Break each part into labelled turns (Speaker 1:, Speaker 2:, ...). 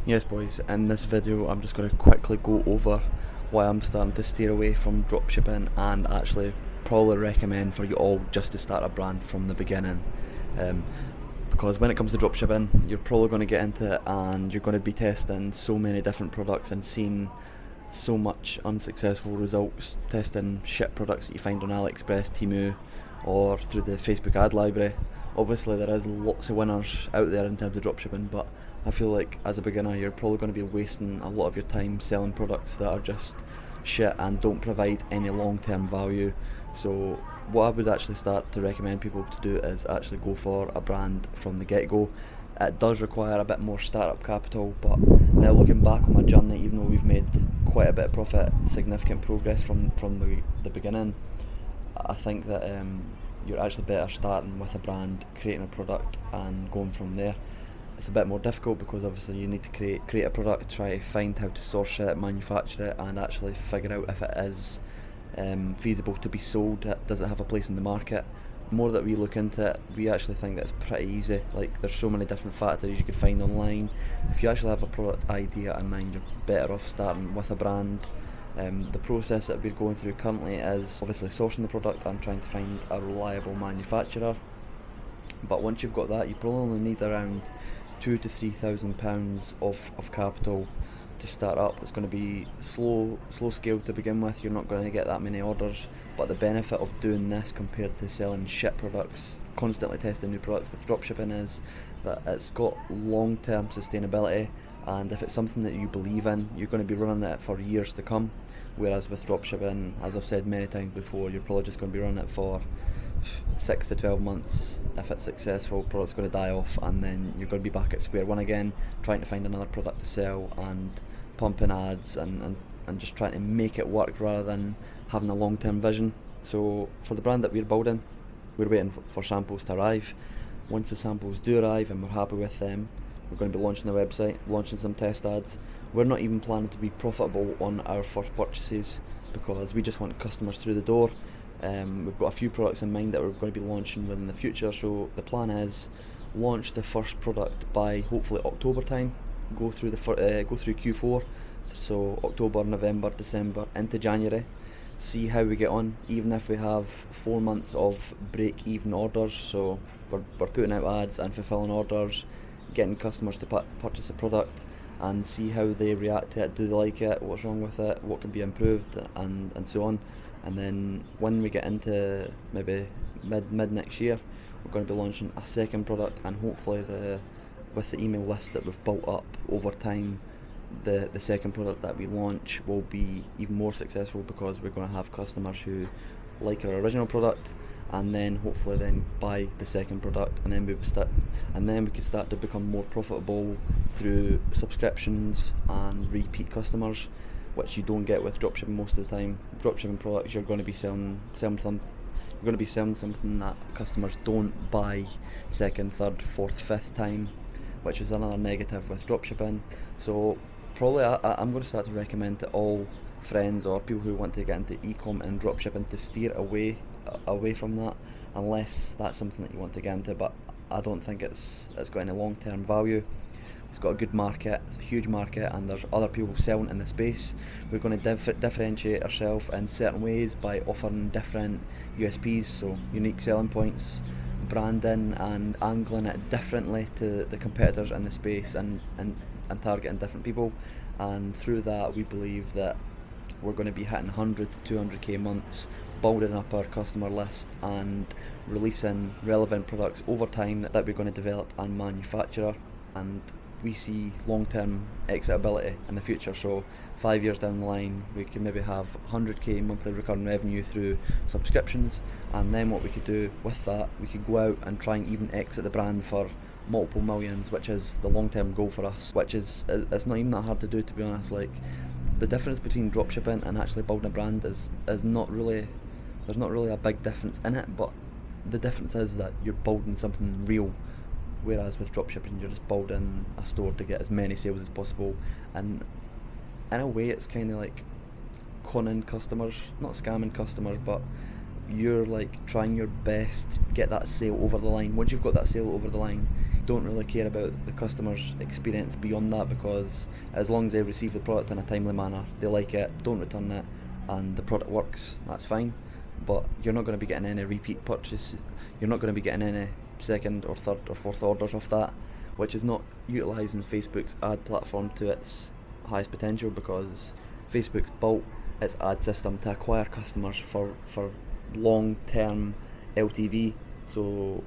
Speaker 1: Yes boys, in this video I'm just going to quickly go over why I'm starting to steer away from dropshipping and actually probably recommend for you all just to start a brand from the beginning. Because when it comes to dropshipping, you're probably going to get into it and you're going to be testing so many different products and seeing so much unsuccessful results testing shit products that you find on AliExpress, Temu or through the Facebook ad library. Obviously there is lots of winners out there in terms of dropshipping, but I feel like as a beginner you're probably going to be wasting a lot of your time selling products that are just shit and don't provide any long-term value. So what I would actually start to recommend people to do is actually go for a brand from the get-go. It does require a bit more startup capital, but now looking back on my journey, even though we've made quite a bit of profit, significant progress from the beginning, I think that you're actually better starting with a brand, creating a product and going from there. It's a bit more difficult because obviously you need to create a product, try to find how to source it, manufacture it and actually figure out if it is feasible to be sold. Does it have a place in the market? The more that we look into it, we actually think that it's pretty easy. Like, there's so many different factories you could find online. If you actually have a product idea in mind, you're better off starting with a brand. The process that we're going through currently is obviously sourcing the product and trying to find a reliable manufacturer. But once you've got that, you probably only need around £2,000 to £3,000 of capital to start up. It's going to be slow scale to begin with. You're not going to get that many orders, but the benefit of doing this compared to selling shit products, constantly testing new products with dropshipping, is that it's got long-term sustainability, and if it's something that you believe in, you're going to be running it for years to come. Whereas with dropshipping, as I've said many times before, you're probably just going to be running it for 6 to 12 months. If it's successful, product's going to die off and then you're going to be back at square one again, trying to find another product to sell and pumping ads and just trying to make it work rather than having a long-term vision. So for the brand that we're building, we're waiting for samples to arrive. Once the samples do arrive and we're happy with them, we're going to be launching the website, launching some test ads. We're not even planning to be profitable on our first purchases because we just want customers through the door. We've got a few products in mind that we're going to be launching within the future, so the plan is launch the first product by hopefully October time, go through Q4, so October, November, December into January, see how we get on. Even if we have 4 months of break-even orders, so we're putting out ads and fulfilling orders, getting customers to purchase a product and see how they react to it. Do they like it? What's wrong with it? What can be improved? And so on. And then when we get into maybe mid next year, we're going to be launching a second product, and hopefully with the email list that we've built up over time, the second product that we launch will be even more successful because we're going to have customers who like our original product and then hopefully then buy the second product, and then we could start to become more profitable through subscriptions and repeat customers, which you don't get with dropshipping most of the time. Dropshipping products, you're going to be selling something that customers don't buy second, third, fourth, fifth time, which is another negative with dropshipping. So probably I'm going to start to recommend to all friends or people who want to get into ecom and dropshipping to steer away from that, unless that's something that you want to get into. But I don't think it's got any long-term value. It's got a good market, it's a huge market, and there's other people selling in the space. We're going to differentiate ourselves in certain ways by offering different USPs, so unique selling points, branding and angling it differently to the competitors in the space, and targeting different people. And through that, we believe that we're going to be hitting 100 to 200k months, building up our customer list and releasing relevant products over time that we're going to develop and manufacture. And we see long-term exitability in the future, so 5 years down the line we can maybe have 100k monthly recurring revenue through subscriptions, and then what we could do with that, we could go out and try and even exit the brand for multiple millions, which is the long-term goal for us, which is it's not even that hard to do, to be honest. Like, the difference between dropshipping and actually building a brand is not really, there's not really a big difference in it, but the difference is that you're building something real. Whereas with dropshipping, you're just building a store to get as many sales as possible, and in a way it's kind of like conning customers, not scamming customers, but you're like trying your best to get that sale over the line. Once you've got that sale over the line, don't really care about the customer's experience beyond that, because as long as they receive the product in a timely manner, they like it, don't return it, and the product works, that's fine. But you're not going to be getting any repeat purchase, you're not going to be getting any second or third or fourth orders off that, which is not utilising Facebook's ad platform to its highest potential, because Facebook's built its ad system to acquire customers for long-term LTV. So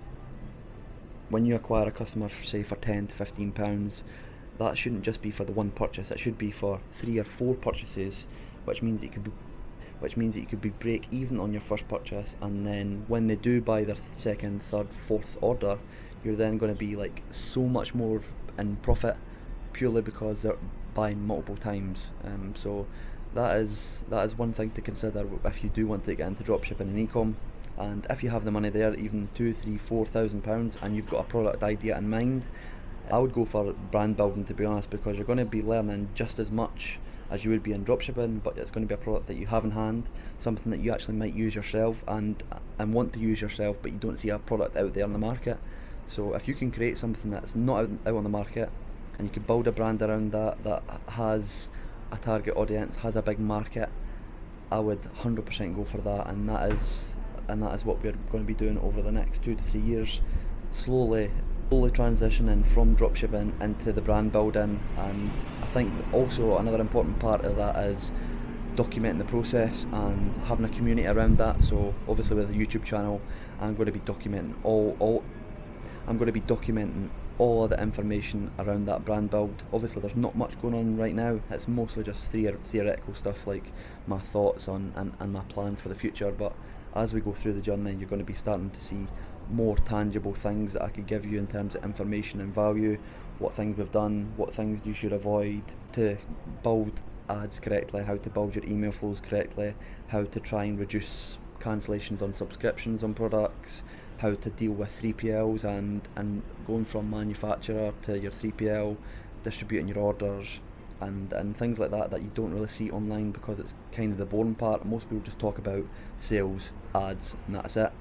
Speaker 1: when you acquire a customer, say for £10 to £15, that shouldn't just be for the one purchase, it should be for 3 or 4 purchases, which means that you could be break even on your first purchase, and then when they do buy their second, third, fourth order, you're then going to be like so much more in profit, purely because they're buying multiple times. So that is one thing to consider if you do want to get into dropshipping and ecom. And if you have the money there, even £2,000, £3,000, £4,000, and you've got a product idea in mind, I would go for brand building, to be honest, because you're going to be learning just as much as you would be in dropshipping, but it's going to be a product that you have in hand, something that you actually might use yourself and want to use yourself, but you don't see a product out there in the market. So if you can create something that's not out on the market, and you can build a brand around that has a target audience, has a big market, I would 100% go for that, and that is what we're going to be doing over the next 2 to 3 years, slowly transitioning from dropshipping into the brand building. And I think also another important part of that is documenting the process and having a community around that. So obviously with the YouTube channel, I'm going to be documenting all of the information around that brand build. Obviously there's not much going on right now, it's mostly just theoretical stuff, like my thoughts on and my plans for the future. But as we go through the journey, you're going to be starting to see more tangible things that I could give you in terms of information and value, what things we've done, what things you should avoid to build ads correctly, how to build your email flows correctly, how to try and reduce cancellations on subscriptions on products, how to deal with 3PLs and going from manufacturer to your 3PL, distributing your orders, and things like that you don't really see online, because it's kind of the boring part. Most people just talk about sales, ads, and that's it.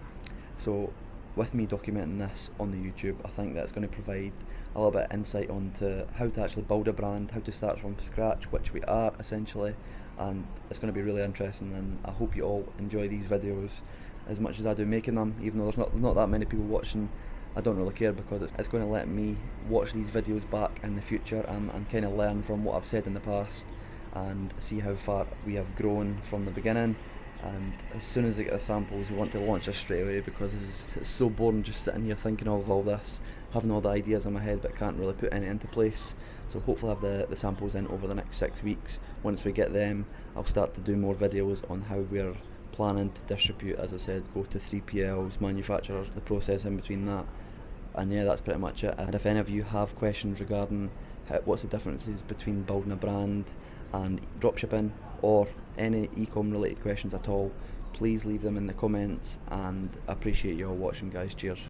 Speaker 1: So with me documenting this on the YouTube, I think that's going to provide a little bit of insight onto how to actually build a brand, how to start from scratch, which we are essentially, and it's going to be really interesting, and I hope you all enjoy these videos as much as I do making them. Even though there's not that many people watching, I don't really care, because it's going to let me watch these videos back in the future and kind of learn from what I've said in the past and see how far we have grown from the beginning. And as soon as I get the samples, we want to launch this straight away, because it's so boring just sitting here thinking of all this, having all the ideas in my head but can't really put any into place. So hopefully I'll have the samples in over the next 6 weeks. Once we get them, I'll start to do more videos on how we're planning to distribute, as I said, go to 3PLs, manufacturers, the process in between that. And yeah, that's pretty much it. And if any of you have questions regarding what's the differences between building a brand and dropshipping, or any ecom related questions at all, please leave them in the comments, and I appreciate you all watching, guys. Cheers.